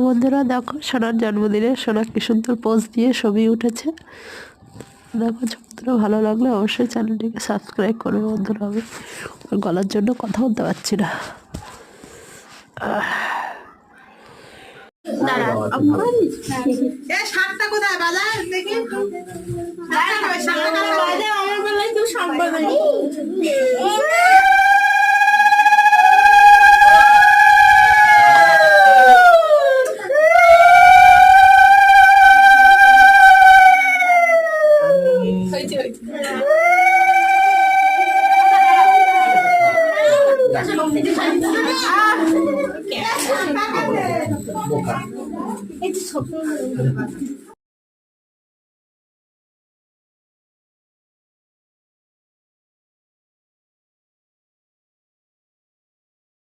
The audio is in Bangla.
বন্ধুরা দেখো সোনার জন্মদিনে সোনা কি সুন্দর পোজ দিয়ে ছবি উঠেছে। দেখো বন্ধুরা, ভালো লাগলে অবশ্যই চ্যানেলটিকে সাবস্ক্রাইব করবে বন্ধুরা। আমি গলার জন্য কথা বলতে পারছি না। বোকা